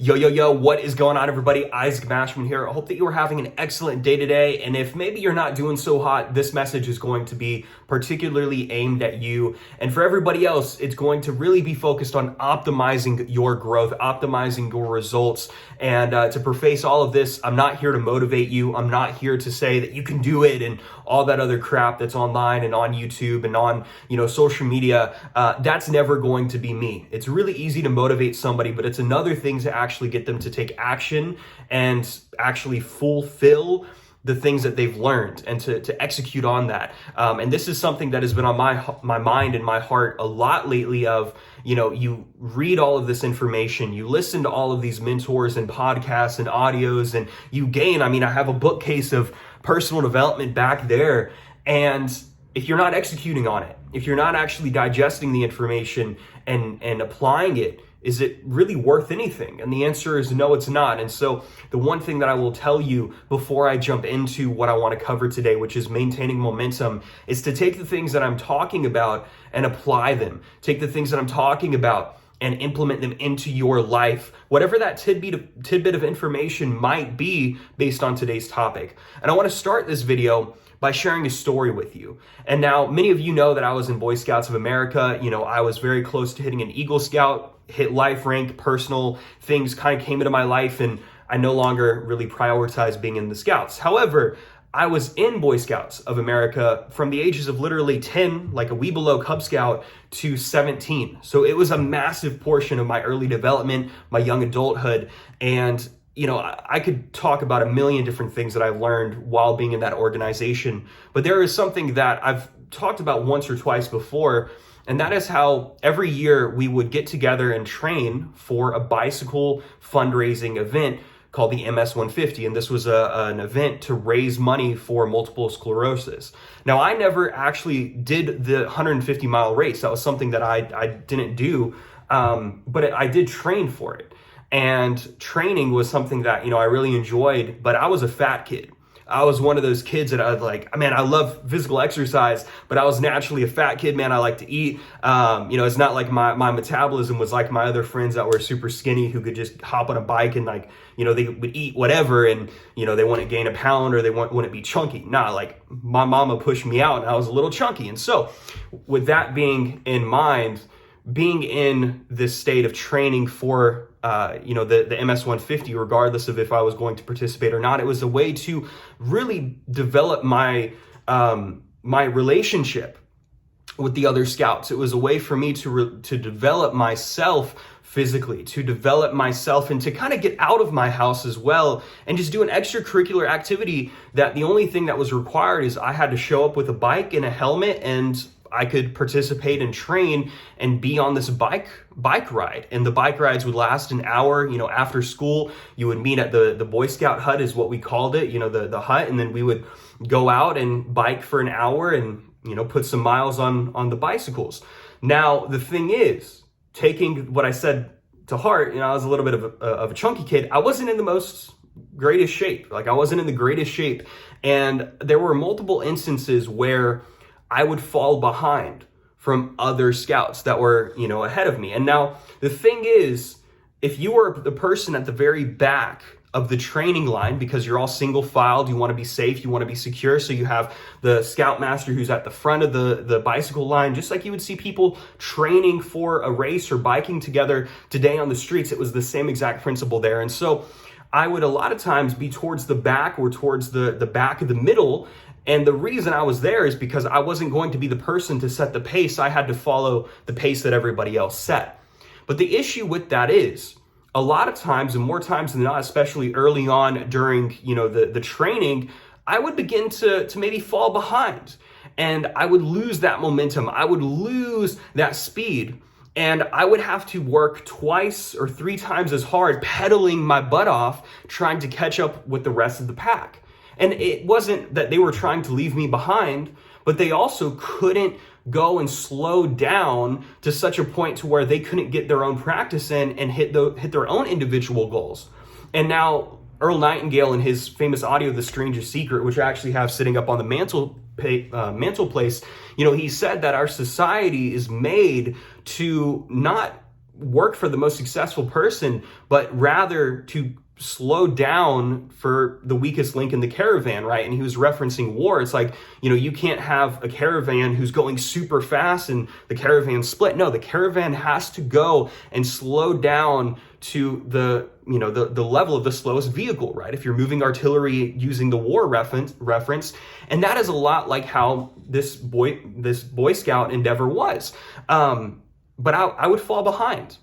Yo, what is going on, everybody? Isaac Mashman here. I hope that you are having an excellent day today. And if maybe you're not doing so hot, this message is going to be particularly aimed at you. And for everybody else, it's going to really be focused on optimizing your growth, optimizing your results. And to preface all of this, I'm not here to motivate you. I'm not here to say that you can do it and all that other crap that's online and on YouTube and on, social media. That's never going to be me. It's really easy to motivate somebody, but it's another thing to actually get them to take action and actually fulfill the things that they've learned and to execute on that. And this is something that has been on my mind and my heart a lot lately of, you read all of this information, you listen to all of these mentors and podcasts and audios, and you gain, I have a bookcase of personal development back there. And if you're not executing on it, if you're not actually digesting the information and applying it, is it really worth anything? And the answer is no, it's not. And so the one thing that I will tell you before I jump into what I want to cover today, which is maintaining momentum, is to take the things that I'm talking about and apply them. Take the things that I'm talking about and implement them into your life, whatever that tidbit of information might be based on today's topic. And I want to start this video by sharing a story with you. And now many of you know that I was in Boy Scouts of America. I was very close to hitting an Eagle Scout, hit life rank, personal things kind of came into my life, and I no longer really prioritize being in the Scouts. However, I was in Boy Scouts of America from the ages of literally 10, like a wee below Cub Scout, to 17. So it was a massive portion of my early development, my young adulthood. And I could talk about a million different things that I've learned while being in that organization. But there is something that I've talked about once or twice before, and that is how every year we would get together and train for a bicycle fundraising event called the MS 150. And this was an event to raise money for multiple sclerosis. Now, I never actually did the 150-mile race. That was something that I didn't do, but I did train for it. And training was something that, I really enjoyed, but I was a fat kid. I was one of those kids that I was like, I love physical exercise, but I was naturally a fat kid, man. I like to eat. It's not like my metabolism was like my other friends that were super skinny who could just hop on a bike and they would eat whatever and, they wouldn't gain a pound or they wouldn't be chunky. Nah, like my mama pushed me out and I was a little chunky. And so with that being in mind, being in this state of training for the MS 150, regardless of if I was going to participate or not, it was a way to really develop my my relationship with the other scouts. It was a way for me to develop myself physically, to develop myself and to kind of get out of my house as well and just do an extracurricular activity that the only thing that was required is I had to show up with a bike and a helmet, and I could participate and train and be on this bike ride. And the bike rides would last an hour. After school, you would meet at the Boy Scout hut is what we called it, the hut. And then we would go out and bike for an hour and, put some miles on the bicycles. Now, the thing is, taking what I said to heart, I was a little bit of a chunky kid. I wasn't in the most greatest shape. I wasn't in the greatest shape. And there were multiple instances where I would fall behind from other scouts that were, ahead of me. And now the thing is, if you were the person at the very back of the training line, because you're all single filed, you want to be safe, you want to be secure. So you have the scoutmaster who's at the front of the bicycle line, just like you would see people training for a race or biking together today on the streets. It was the same exact principle there. And so I would a lot of times be towards the back or towards the back of the middle. And the reason I was there is because I wasn't going to be the person to set the pace. I had to follow the pace that everybody else set. But the issue with that is a lot of times, and more times than not, especially early on during, the training, I would begin to maybe fall behind and I would lose that momentum. I would lose that speed. And I would have to work twice or three times as hard, pedaling my butt off, trying to catch up with the rest of the pack. And it wasn't that they were trying to leave me behind, but they also couldn't go and slow down to such a point to where they couldn't get their own practice in and hit their own individual goals. And now Earl Nightingale in his famous audio, The Strangest Secret, which I actually have sitting up on the mantelpiece, he said that our society is made to not work for the most successful person, but rather to slow down for the weakest link in the caravan, right? And he was referencing war. It's like, you can't have a caravan who's going super fast and the caravan split. No, the caravan has to go and slow down to the level of the slowest vehicle, right? If you're moving artillery using the war reference, and that is a lot like how this Boy Scout endeavor was. But I would fall behind.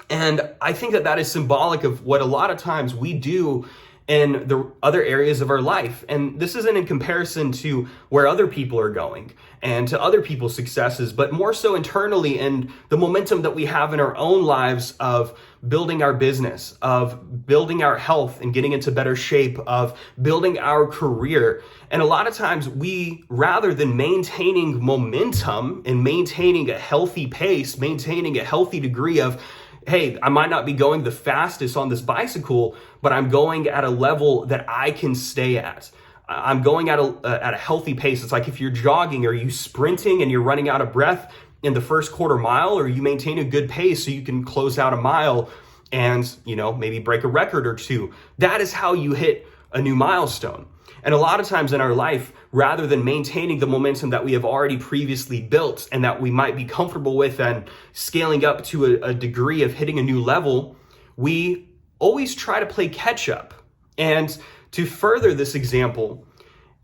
And I think that is symbolic of what a lot of times we do in the other areas of our life. And this isn't in comparison to where other people are going and to other people's successes, but more so internally and the momentum that we have in our own lives of building our business, of building our health and getting into better shape, of building our career. And a lot of times we, rather than maintaining momentum and maintaining a healthy pace, maintaining a healthy degree of, hey, I might not be going the fastest on this bicycle, but I'm going at a level that I can stay at. I'm going at a healthy pace. It's like if you're jogging, are you sprinting and you're running out of breath in the first quarter mile, or you maintain a good pace so you can close out a mile and, maybe break a record or two? That is how you hit a new milestone. And a lot of times in our life, rather than maintaining the momentum that we have already previously built and that we might be comfortable with and scaling up to a degree of hitting a new level, we always try to play catch up. And to further this example,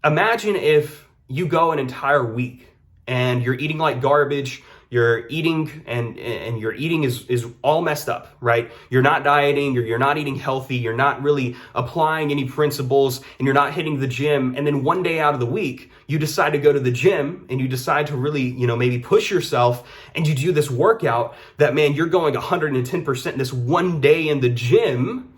imagine if you go an entire week and you're eating like garbage, you're eating and your eating is all messed up, right? You're not dieting, you're not eating healthy, you're not really applying any principles, and you're not hitting the gym. And then one day out of the week, you decide to go to the gym and you decide to really, maybe push yourself, and you do this workout that, man, you're going 110% this one day in the gym,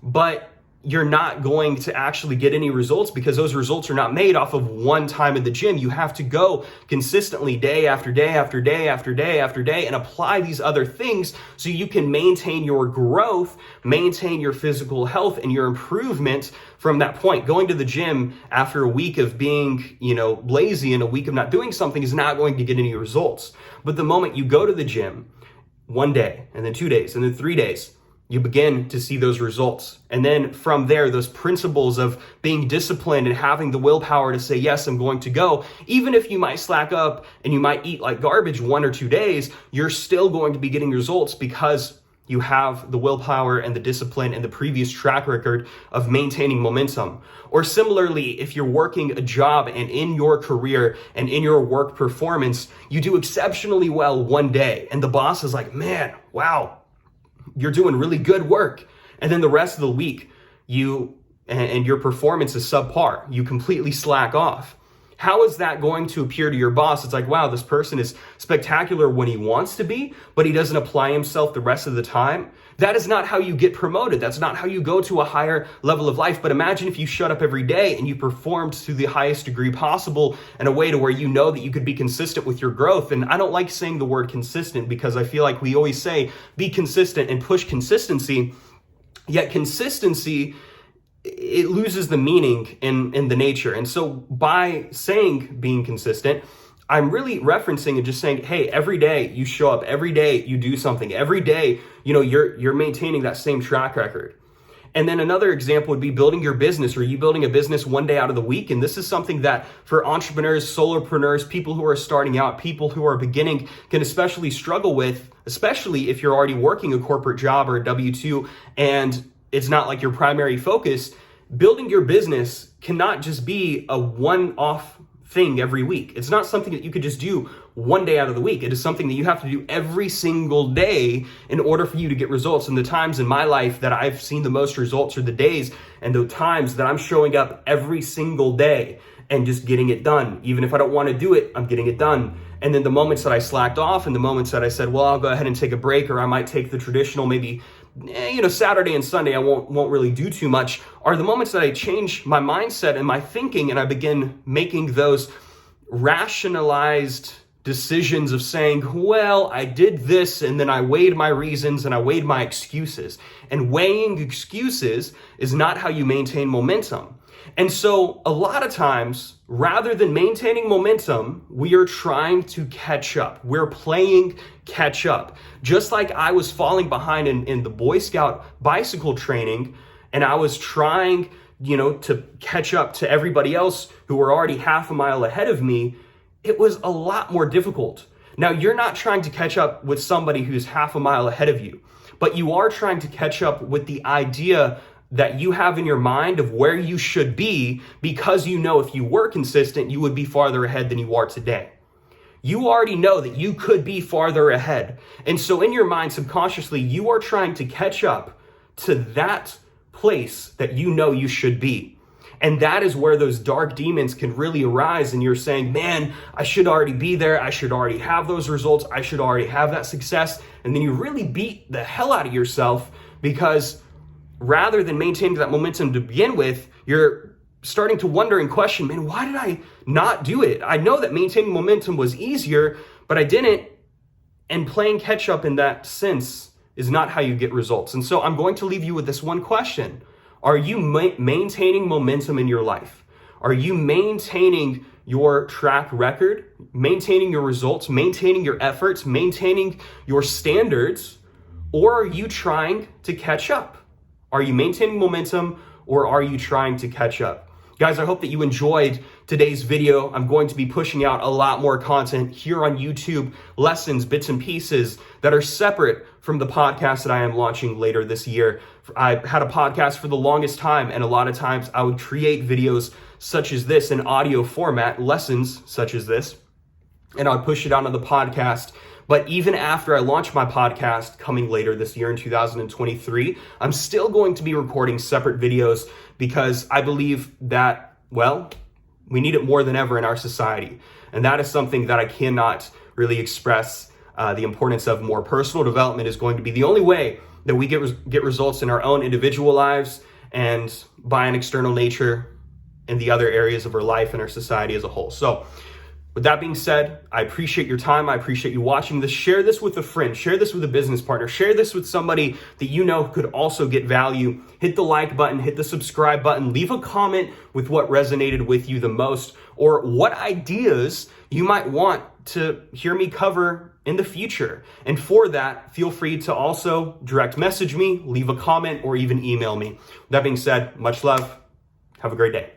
but you're not going to actually get any results because those results are not made off of one time in the gym. You have to go consistently day after day after day after day after day and apply these other things so you can maintain your growth, maintain your physical health and your improvement from that point. Going to the gym after a week of being, lazy and a week of not doing something is not going to get any results. But the moment you go to the gym one day and then 2 days and then 3 days, you begin to see those results. And then from there, those principles of being disciplined and having the willpower to say, yes, I'm going to go, even if you might slack up and you might eat like garbage 1 or 2 days, you're still going to be getting results because you have the willpower and the discipline and the previous track record of maintaining momentum. Or similarly, if you're working a job and in your career and in your work performance, you do exceptionally well one day and the boss is like, man, wow, you're doing really good work. And then the rest of the week, your performance is subpar. You completely slack off. How is that going to appear to your boss? It's like, wow, this person is spectacular when he wants to be, but he doesn't apply himself the rest of the time. That is not how you get promoted. That's not how you go to a higher level of life. But imagine if you shut up every day and you performed to the highest degree possible in a way to where you know that you could be consistent with your growth. And I don't like saying the word consistent because I feel like we always say be consistent and push consistency. Yet consistency, it loses the meaning in the nature. And so by saying being consistent, I'm really referencing and just saying, hey, every day you show up, every day you do something, every day, you're maintaining that same track record. And then another example would be building your business, or you building a business one day out of the week. And this is something that for entrepreneurs, solopreneurs, people who are starting out, people who are beginning can especially struggle with, especially if you're already working a corporate job or a W-2 and it's not like your primary focus. Building your business cannot just be a one-off thing every week. It's not something that you could just do one day out of the week. It is something that you have to do every single day in order for you to get results. And the times in my life that I've seen the most results are the days and the times that I'm showing up every single day and just getting it done. Even if I don't want to do it, I'm getting it done. And then the moments that I slacked off and the moments that I said, well, I'll go ahead and take a break, or I might take the traditional maybe Saturday and Sunday, I won't really do too much, are the moments that I change my mindset and my thinking and I begin making those rationalized decisions of saying, well, I did this, and then I weighed my reasons and I weighed my excuses. And weighing excuses is not how you maintain momentum. And so a lot of times, rather than maintaining momentum, we are trying to catch up. We're playing catch up. Just like I was falling behind in the Boy Scout bicycle training, and I was trying, to catch up to everybody else who were already half a mile ahead of me, it was a lot more difficult. Now, you're not trying to catch up with somebody who's half a mile ahead of you, but you are trying to catch up with the idea that you have in your mind of where you should be, because if you were consistent, you would be farther ahead than you are today. You already know that you could be farther ahead. And so in your mind, subconsciously, you are trying to catch up to that place that you should be. And that is where those dark demons can really arise. And you're saying, man, I should already be there. I should already have those results. I should already have that success. And then you really beat the hell out of yourself, because rather than maintaining that momentum to begin with, you're starting to wonder and question, man, why did I not do it? I know that maintaining momentum was easier, but I didn't. And playing catch up in that sense is not how you get results. And so I'm going to leave you with this one question. Are you maintaining momentum in your life? Are you maintaining your track record, maintaining your results, maintaining your efforts, maintaining your standards, or are you trying to catch up? Are you maintaining momentum, or are you trying to catch up? Guys, I hope that you enjoyed today's video. I'm going to be pushing out a lot more content here on YouTube, lessons, bits and pieces that are separate from the podcast that I am launching later this year. I had a podcast for the longest time, and a lot of times I would create videos such as this in audio format, lessons such as this, and I'd push it out on the podcast. But even after I launch my podcast coming later this year in 2023, I'm still going to be recording separate videos, because I believe that, we need it more than ever in our society. And that is something that I cannot really express the importance of. More personal development is going to be the only way that we get results in our own individual lives, and by an external nature in the other areas of our life and our society as a whole. So with that being said, I appreciate your time. I appreciate you watching this. Share this with a friend. Share this with a business partner. Share this with somebody that could also get value. Hit the like button, hit the subscribe button, leave a comment with what resonated with you the most, or what ideas you might want to hear me cover in the future. And for that, feel free to also direct message me, leave a comment, or even email me. With that being said, much love. Have a great day.